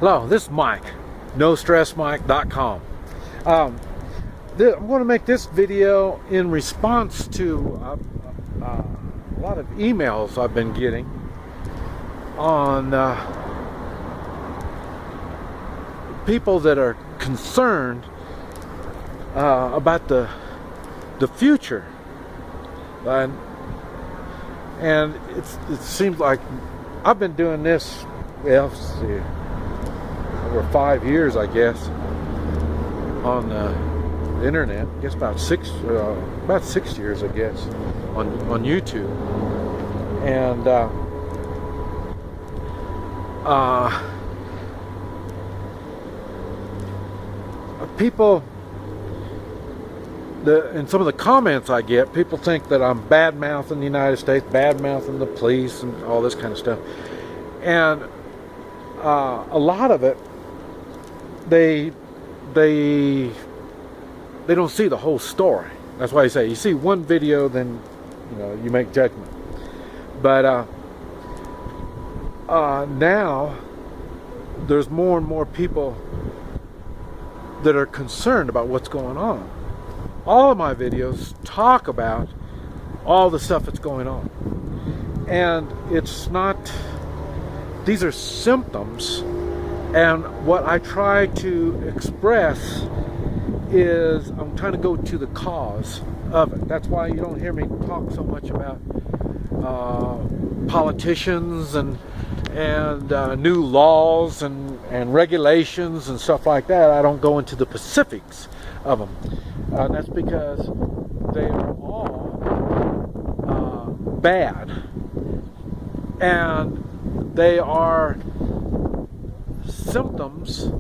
Hello, this is Mike, NoStressMike.com. I'm going to make this video in response to a lot of emails I've been getting on people that are concerned about the future, and it seems like I've been doing this, well, let's see, over 5 years, I guess, on the internet. I guess about 6 years, I guess, on YouTube. And people, in some of the comments I get, people think that I'm bad-mouthing the United States, bad-mouthing the police, and all this kind of stuff. And a lot of it, they don't see the whole story. That's why I say, you see one video, then you make judgment. But now there's more and more people that are concerned about what's going on. All of my videos talk about all the stuff that's going on, and it's not, these are symptoms, and what I try to express is I'm trying to go to the cause of it. That's why you don't hear me talk so much about politicians and new laws and regulations and stuff like that. I don't go into the specifics of them. That's because they are all bad, and they are symptoms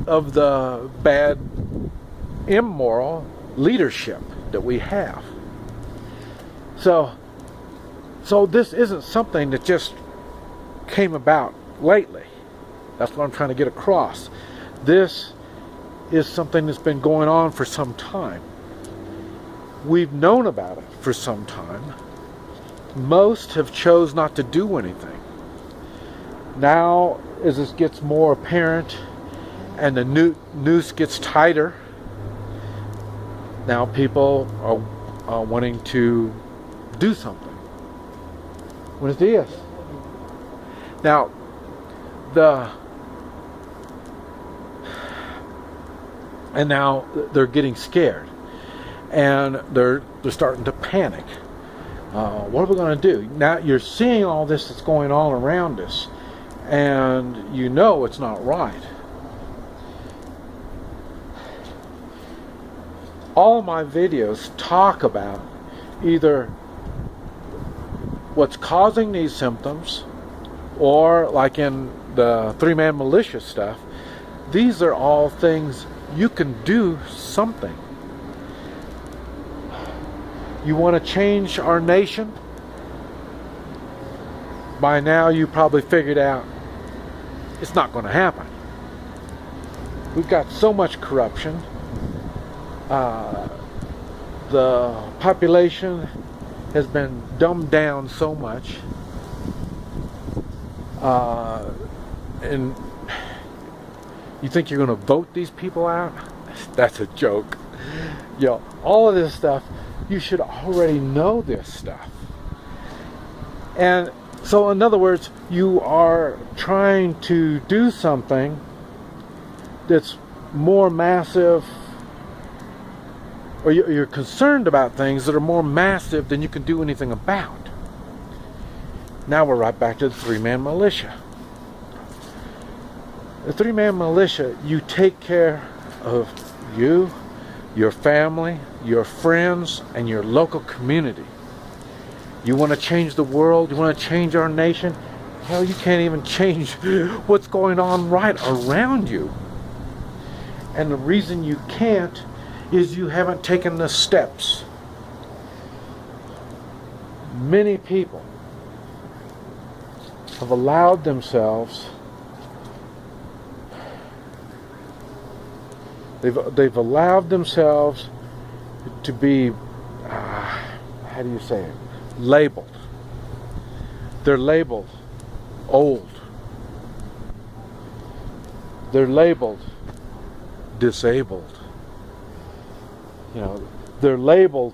of the bad, immoral leadership that we have. So this isn't something that just came about lately. That's what I'm trying to get across. This is something that's been going on for some time. We've known about it for some time. Most have chose not to do anything. Now, as this gets more apparent and the noose gets tighter, now people are wanting to do something. What is this? Now, and now they're getting scared, and they're starting to panic. What are we going to do? Now you're seeing all this that's going on around us, and it's not right. All my videos talk about either what's causing these symptoms, or like in the three-man militia stuff, these are all things you can do something. You want to change our nation? By now you probably figured out it's not going to happen. We've got so much corruption. The population has been dumbed down so much, and you think you're going to vote these people out? That's a joke. All of this stuff, you should already know this stuff. And so, in other words, you are trying to do something that's more massive, or you're concerned about things that are more massive than you can do anything about. Now we're right back to the three-man militia. The three-man militia, you take care of you, your family, your friends, and your local community. You want to change the world? You want to change our nation? Hell, you can't even change what's going on right around you. And the reason you can't is you haven't taken the steps. Many people have allowed themselves, they've allowed themselves to be, how do you say it, labeled. They're labeled old, they're labeled disabled. You know, they're labeled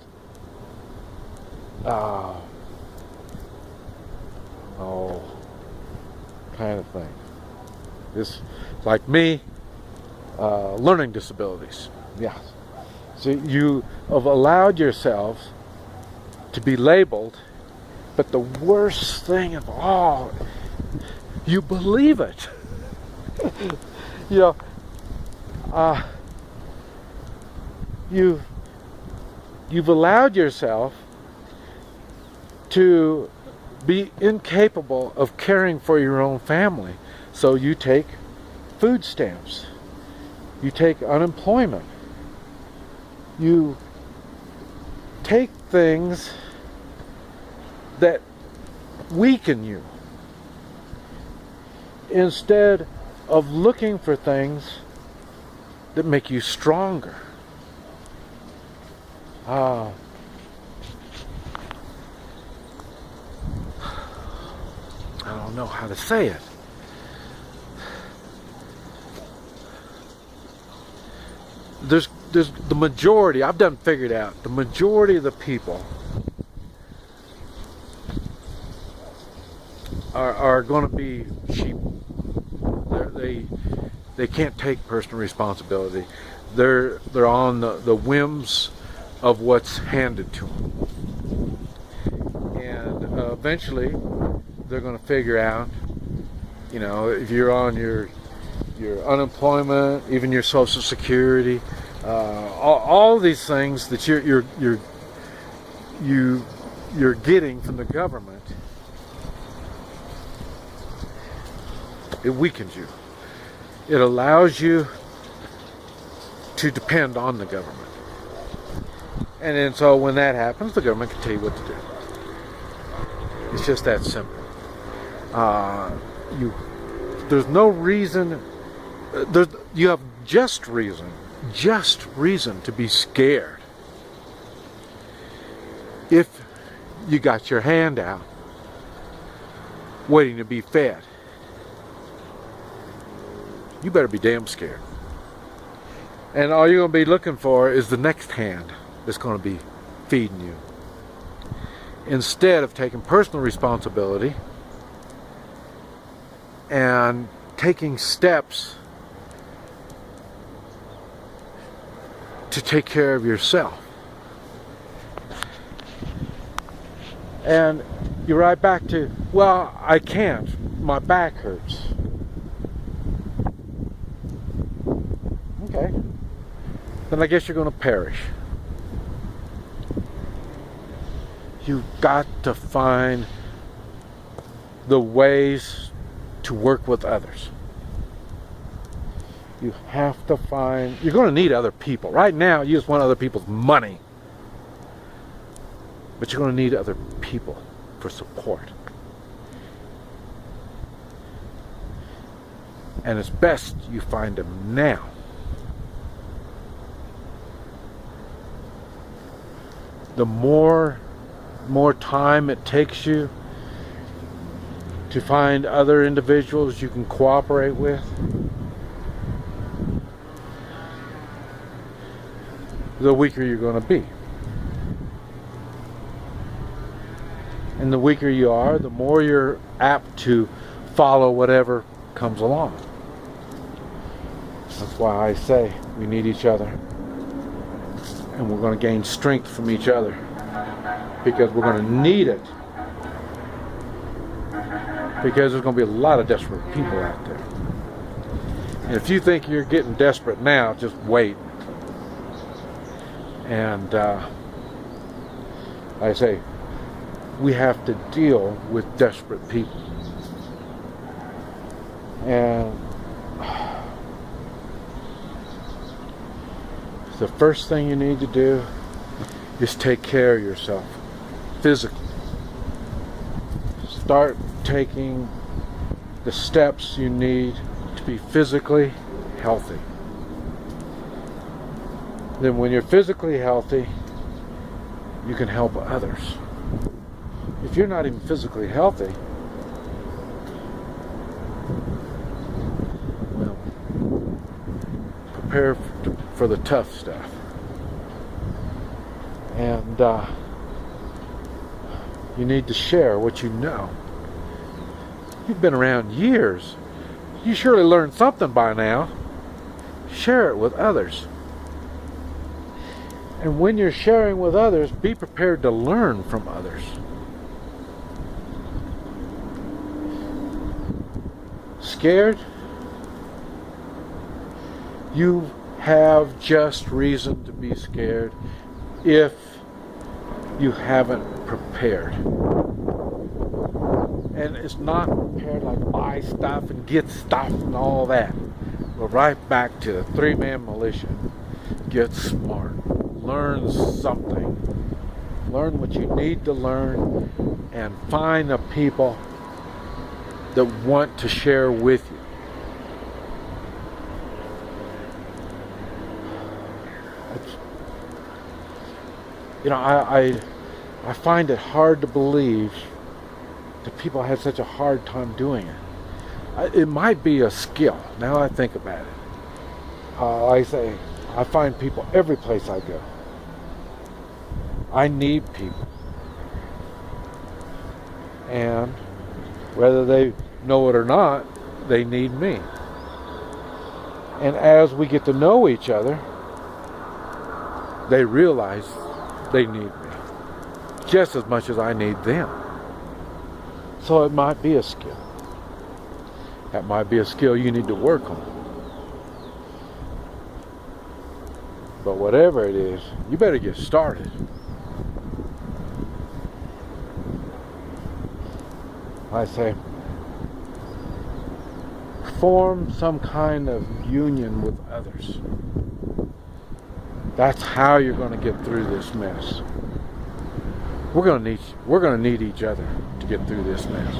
kind of thing. This, like me, learning disabilities. Yeah. So you have allowed yourselves to be labeled, but the worst thing of all, you believe it. You know, you've allowed yourself to be incapable of caring for your own family. So you take food stamps. You take unemployment. You take things that weaken you instead of looking for things that make you stronger. I don't know how to say it. There's the majority, I've done figured out, the majority of the people are going to be sheep. They can't take personal responsibility. They're on the whims of what's handed to them. And eventually they're going to figure out, you know, if you're on your unemployment, even your Social Security, all these things that you're getting from the government, it weakens you. It allows you to depend on the government. And then so when that happens, the government can tell you what to do. It's just that simple. There's no reason, you have just reason to be scared if you got your hand out waiting to be fed. You better be damn scared. And all you're going to be looking for is the next hand that's going to be feeding you. Instead of taking personal responsibility and taking steps to take care of yourself. And you're right back to, well, I can't. My back hurts. Okay. Then I guess you're going to perish. You've got to find the ways to work with others. You have to find, you're going to need other people. Right now, you just want other people's money. But you're going to need other people for support. And it's best you find them now. The more time it takes you to find other individuals you can cooperate with, the weaker you're going to be. And the weaker you are, the more you're apt to follow whatever comes along. That's why I say we need each other. And we're going to gain strength from each other. Because we're going to need it. Because there's going to be a lot of desperate people out there. And if you think you're getting desperate now, just wait. And I say, we have to deal with desperate people. And the first thing you need to do is take care of yourself physically. Start taking the steps you need to be physically healthy. Then when you're physically healthy, you can help others. If you're not even physically healthy, well, prepared for the tough stuff. And you need to share what you know. You've been around years. You surely learned something by now. Share it with others. And when you're sharing with others, be prepared to learn from others. Scared? You have just reason to be scared if you haven't prepared. And it's not prepared like buy stuff and get stuff and all that. We're right back to the 3-man militia. Get smart. Learn something. Learn what you need to learn and find the people that want to share with you. You know, I find it hard to believe that people have such a hard time doing it. It might be a skill. Now I think about it. Like I say, I find people every place I go. I need people. And whether they know it or not, they need me. And as we get to know each other, they realize they need me just as much as I need them. So it might be a skill. That might be a skill you need to work on. But whatever it is, you better get started. I say, form some kind of union with others. That's how you're going to get through this mess. We're going to need each other to get through this mess.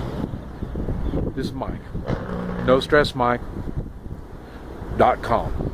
This is Mike. NoStressMike.com.